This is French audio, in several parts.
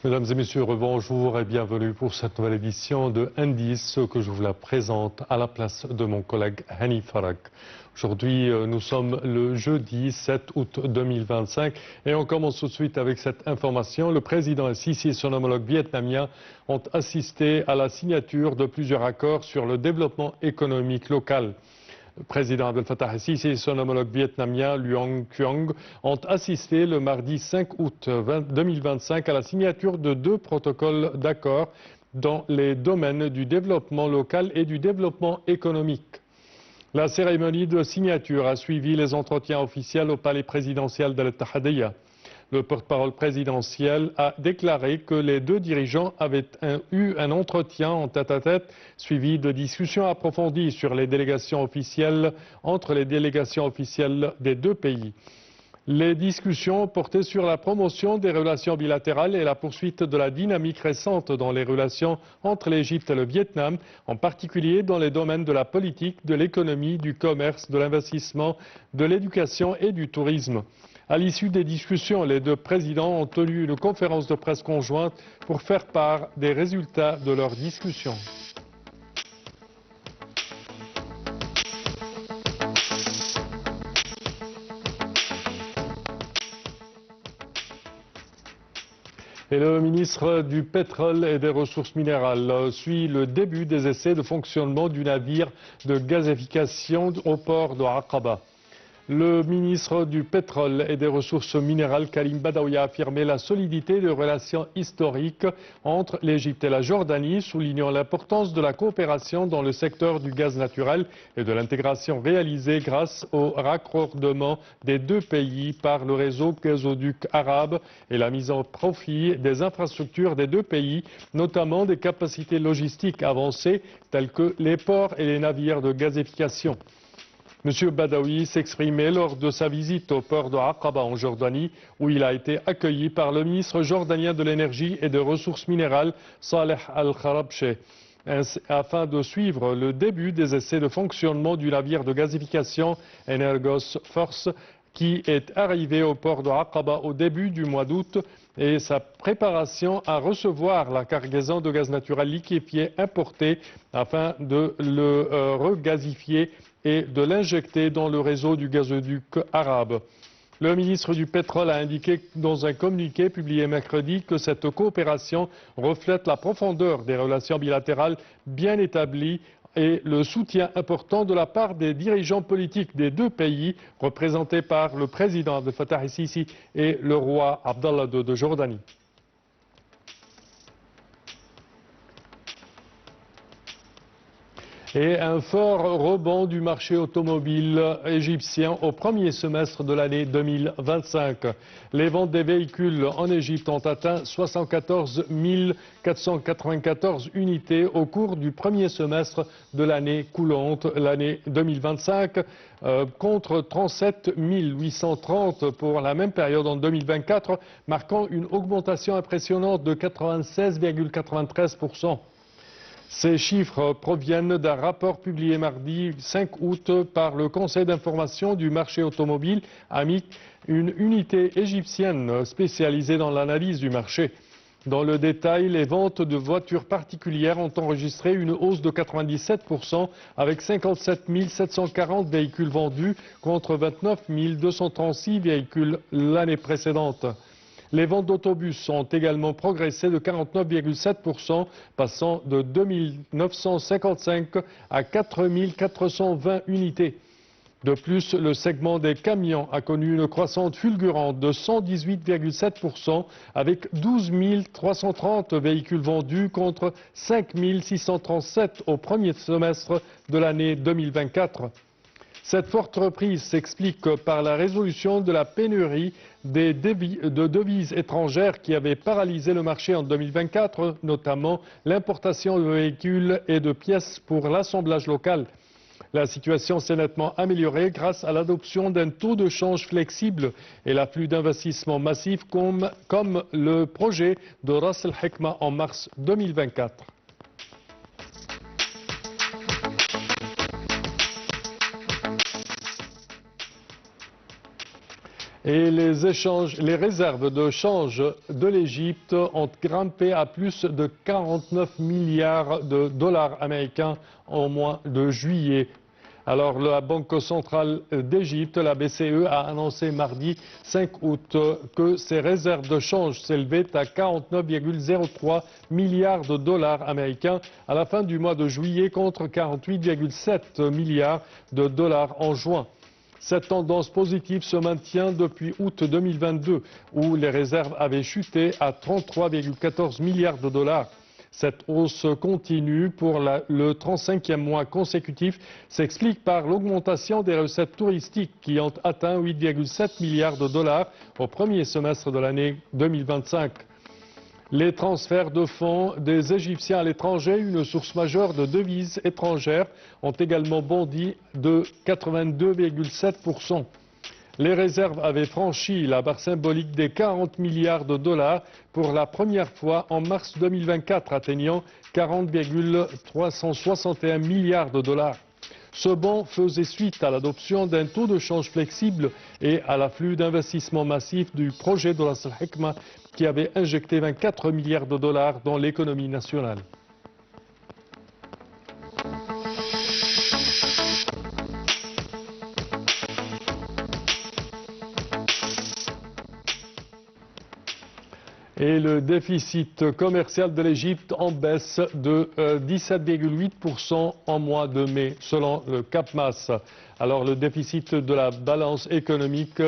Mesdames et messieurs, bonjour et bienvenue pour cette nouvelle édition de Indice que je vous la présente à la place de mon collègue Hani Farag. Aujourd'hui, nous sommes le jeudi 7 août 2025 et on commence tout de suite avec cette information. Le président Sisi et son homologue vietnamien ont assisté à la signature de plusieurs accords sur le développement économique local. Le président Abdel Fattah el-Sisi et son homologue vietnamien Luong Quoc ont assisté le mardi 5 août 2025 à la signature de deux protocoles d'accord dans les domaines du développement local et du développement économique. La cérémonie de signature a suivi les entretiens officiels au palais présidentiel d'Al-Tahadiyya. Le porte-parole présidentiel a déclaré que les deux dirigeants avaient eu un entretien en tête-à-tête suivi de discussions approfondies sur les délégations officielles entre les délégations officielles des deux pays. Les discussions portaient sur la promotion des relations bilatérales et la poursuite de la dynamique récente dans les relations entre l'Égypte et le Vietnam, en particulier dans les domaines de la politique, de l'économie, du commerce, de l'investissement, de l'éducation et du tourisme. À l'issue des discussions, les deux présidents ont tenu une conférence de presse conjointe pour faire part des résultats de leurs discussions. Et le ministre du Pétrole et des Ressources minérales suit le début des essais de fonctionnement du navire de gazéification au port de Aqaba. Le ministre du Pétrole et des Ressources minérales, Karim Badawi, a affirmé la solidité des relations historiques entre l'Égypte et la Jordanie, soulignant l'importance de la coopération dans le secteur du gaz naturel et de l'intégration réalisée grâce au raccordement des deux pays par le réseau gazoduc arabe et la mise en profit des infrastructures des deux pays, notamment des capacités logistiques avancées telles que les ports et les navires de gazéification. M. Badawi s'exprimait lors de sa visite au port de Aqaba en Jordanie, où il a été accueilli par le ministre jordanien de l'énergie et des ressources minérales, Saleh Al-Kharabche, afin de suivre le début des essais de fonctionnement du navire de gazéification Energos Force, qui est arrivé au port de Aqaba au début du mois d'août, et sa préparation à recevoir la cargaison de gaz naturel liquéfié importé afin de le regazifier et de l'injecter dans le réseau du gazoduc arabe. Le ministre du Pétrole a indiqué dans un communiqué publié mercredi que cette coopération reflète la profondeur des relations bilatérales bien établies et le soutien important de la part des dirigeants politiques des deux pays, représentés par le président Abdel Fattah el-Sisi et le roi Abdallah II de Jordanie. Et un fort rebond du marché automobile égyptien au premier semestre de l'année 2025. Les ventes des véhicules en Égypte ont atteint 74 494 unités au cours du premier semestre de l'année coulante, l'année 2025, contre 37 830 pour la même période en 2024, marquant une augmentation impressionnante de 96,93%. Ces chiffres proviennent d'un rapport publié mardi 5 août par le Conseil d'information du marché automobile, AMIC, une unité égyptienne spécialisée dans l'analyse du marché. Dans le détail, les ventes de voitures particulières ont enregistré une hausse de 97% avec 57 740 véhicules vendus contre 29 236 véhicules l'année précédente. Les ventes d'autobus ont également progressé de 49,7%, passant de 2 955 à 4 420 unités. De plus, le segment des camions a connu une croissance fulgurante de 118,7% avec 12 330 véhicules vendus contre 5 637 au premier semestre de l'année 2024. Cette forte reprise s'explique par la résolution de la pénurie de devises étrangères qui avait paralysé le marché en 2024, notamment l'importation de véhicules et de pièces pour l'assemblage local. La situation s'est nettement améliorée grâce à l'adoption d'un taux de change flexible et l'afflux d'investissements massifs comme le projet de Ras Al Hikma en mars 2024. Et les réserves de change de l'Égypte ont grimpé à plus de 49 milliards de dollars américains au mois de juillet. Alors, la Banque centrale d'Égypte, la BCE, a annoncé mardi 5 août que ses réserves de change s'élevaient à 49,03 milliards de dollars américains à la fin du mois de juillet contre 48,7 milliards de dollars en juin. Cette tendance positive se maintient depuis août 2022, où les réserves avaient chuté à 33,14 milliards de dollars. Cette hausse continue pour le 35e mois consécutif s'explique par l'augmentation des recettes touristiques qui ont atteint 8,7 milliards de dollars au premier semestre de l'année 2025. Les transferts de fonds des Égyptiens à l'étranger, une source majeure de devises étrangères, ont également bondi de 82,7%. Les réserves avaient franchi la barre symbolique des 40 milliards de dollars pour la première fois en mars 2024, atteignant 40,361 milliards de dollars. Ce bond faisait suite à l'adoption d'un taux de change flexible et à l'afflux d'investissements massifs du projet de Ras Al-Hikma qui avait injecté 24 milliards de dollars dans l'économie nationale. Et le déficit commercial de l'Égypte en baisse de 17,8% en mois de mai, selon le CAPMAS. Alors le déficit de la balance économique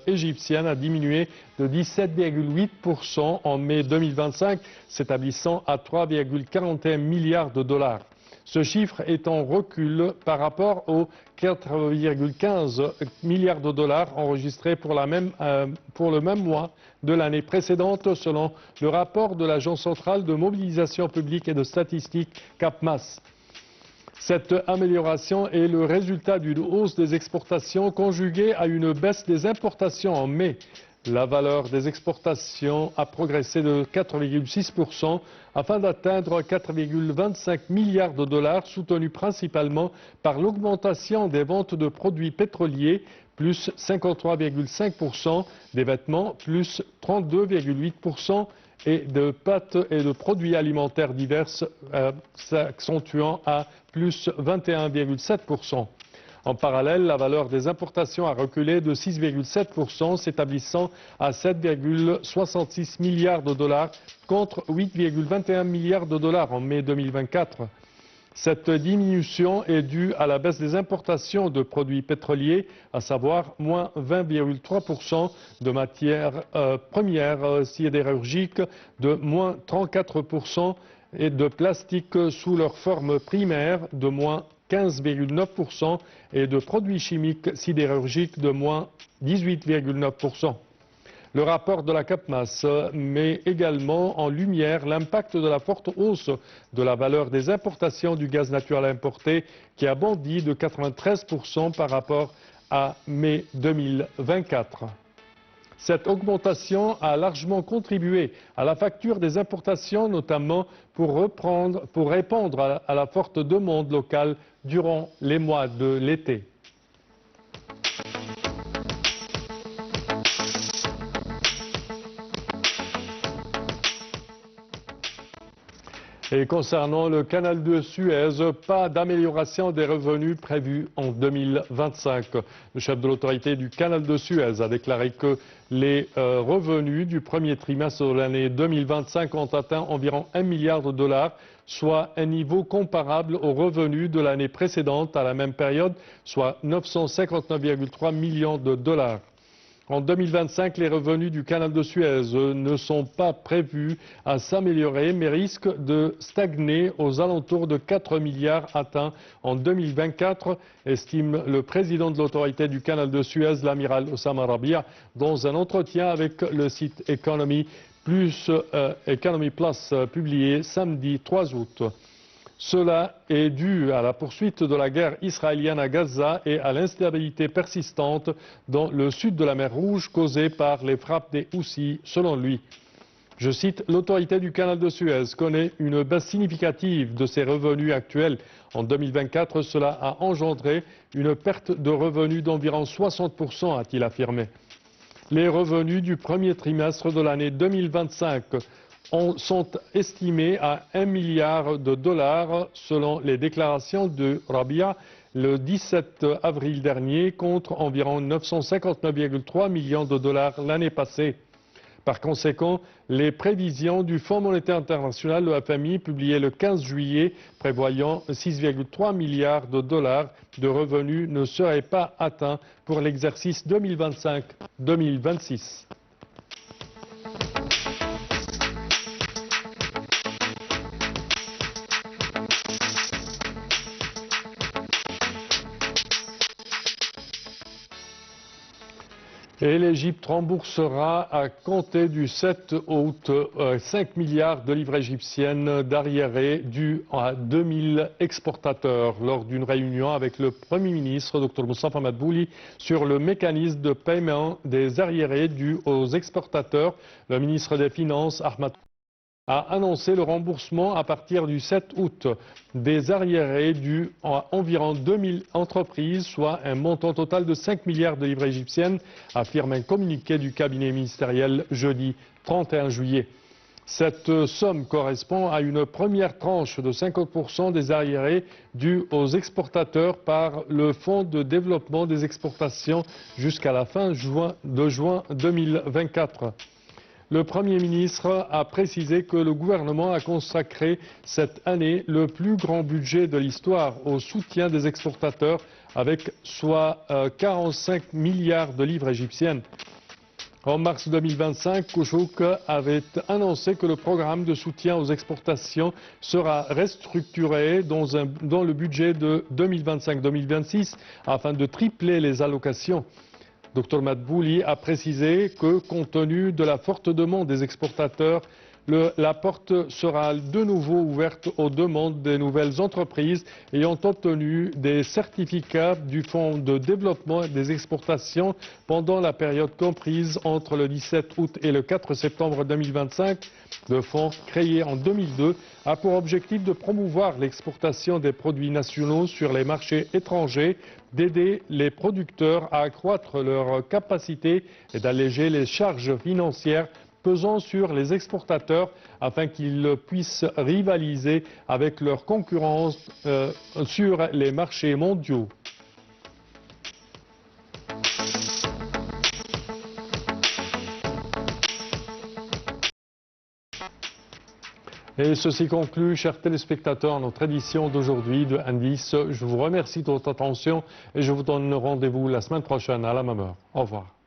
égyptienne a diminué de 17,8% en mai 2025, s'établissant à 3,41 milliards de dollars. Ce chiffre est en recul par rapport aux 4,15 milliards de dollars enregistrés pour le même mois de l'année précédente, selon le rapport de l'Agence centrale de mobilisation publique et de statistique CAPMAS. Cette amélioration est le résultat d'une hausse des exportations conjuguée à une baisse des importations en mai. La valeur des exportations a progressé de 4,6% afin d'atteindre 4,25 milliards de dollars, soutenus principalement par l'augmentation des ventes de produits pétroliers, plus 53,5%, des vêtements, plus 32,8%, et de pâtes et de produits alimentaires divers, s'accentuant à plus 21,7%. En parallèle, la valeur des importations a reculé de 6,7%, s'établissant à 7,66 milliards de dollars contre 8,21 milliards de dollars en mai 2024. Cette diminution est due à la baisse des importations de produits pétroliers, à savoir moins 20,3%, de matières premières sidérurgiques, de moins 34% et de plastique sous leur forme primaire, de moins 15,9% et de produits chimiques sidérurgiques de moins 18,9%. Le rapport de la CAPMAS met également en lumière l'impact de la forte hausse de la valeur des importations du gaz naturel importé qui a bondi de 93% par rapport à mai 2024. Cette augmentation a largement contribué à la facture des importations, notamment pour répondre à la forte demande locale durant les mois de l'été. Et concernant le canal de Suez, pas d'amélioration des revenus prévus en 2025. Le chef de l'autorité du canal de Suez a déclaré que les revenus du premier trimestre de l'année 2025 ont atteint environ 1 milliard de dollars, soit un niveau comparable aux revenus de l'année précédente à la même période, soit 959,3 millions de dollars. En 2025, les revenus du canal de Suez ne sont pas prévus à s'améliorer, mais risquent de stagner aux alentours de 4 milliards atteints en 2024, estime le président de l'autorité du canal de Suez, l'amiral Oussama Rabia, dans un entretien avec le site Economy Plus publié samedi 3 août. Cela est dû à la poursuite de la guerre israélienne à Gaza et à l'instabilité persistante dans le sud de la mer Rouge causée par les frappes des Houthis, selon lui. Je cite, « L'autorité du canal de Suez connaît une baisse significative de ses revenus actuels. En 2024, cela a engendré une perte de revenus d'environ 60%, a-t-il affirmé. Les revenus du premier trimestre de l'année 2025 sont estimés à 1 milliard de dollars selon les déclarations de Rabia le 17 avril dernier contre environ 959,3 millions de dollars l'année passée. Par conséquent, les prévisions du Fonds monétaire international, le FMI, publiées le 15 juillet, prévoyant 6,3 milliards de dollars de revenus, ne seraient pas atteints pour l'exercice 2025-2026. Et l'Égypte remboursera à compter du 7 août 5 milliards de livres égyptiennes d'arriérés dus à 2000 exportateurs lors d'une réunion avec le Premier ministre Dr Moustapha Madbouli sur le mécanisme de paiement des arriérés dus aux exportateurs. Le ministre des Finances, Ahmad, a annoncé le remboursement à partir du 7 août des arriérés dus à environ 2000 entreprises, soit un montant total de 5 milliards de livres égyptiennes, affirme un communiqué du cabinet ministériel jeudi 31 juillet. Cette somme correspond à une première tranche de 50% des arriérés dus aux exportateurs par le Fonds de développement des exportations jusqu'à la fin de juin 2024. Le Premier ministre a précisé que le gouvernement a consacré cette année le plus grand budget de l'histoire au soutien des exportateurs, avec soit 45 milliards de livres égyptiennes. En mars 2025, Kouchouk avait annoncé que le programme de soutien aux exportations sera restructuré dans le budget de 2025-2026 afin de tripler les allocations. Dr Madbouli a précisé que, compte tenu de la forte demande des exportateurs, la porte sera de nouveau ouverte aux demandes des nouvelles entreprises ayant obtenu des certificats du Fonds de développement des exportations pendant la période comprise entre le 17 août et le 4 septembre 2025. Le fonds, créé en 2002, a pour objectif de promouvoir l'exportation des produits nationaux sur les marchés étrangers, d'aider les producteurs à accroître leur capacité et d'alléger les charges financières pesant sur les exportateurs afin qu'ils puissent rivaliser avec leurs concurrents sur les marchés mondiaux. Et ceci conclut, chers téléspectateurs, notre édition d'aujourd'hui de Indice. Je vous remercie de votre attention et je vous donne rendez-vous la semaine prochaine à la même heure. Au revoir.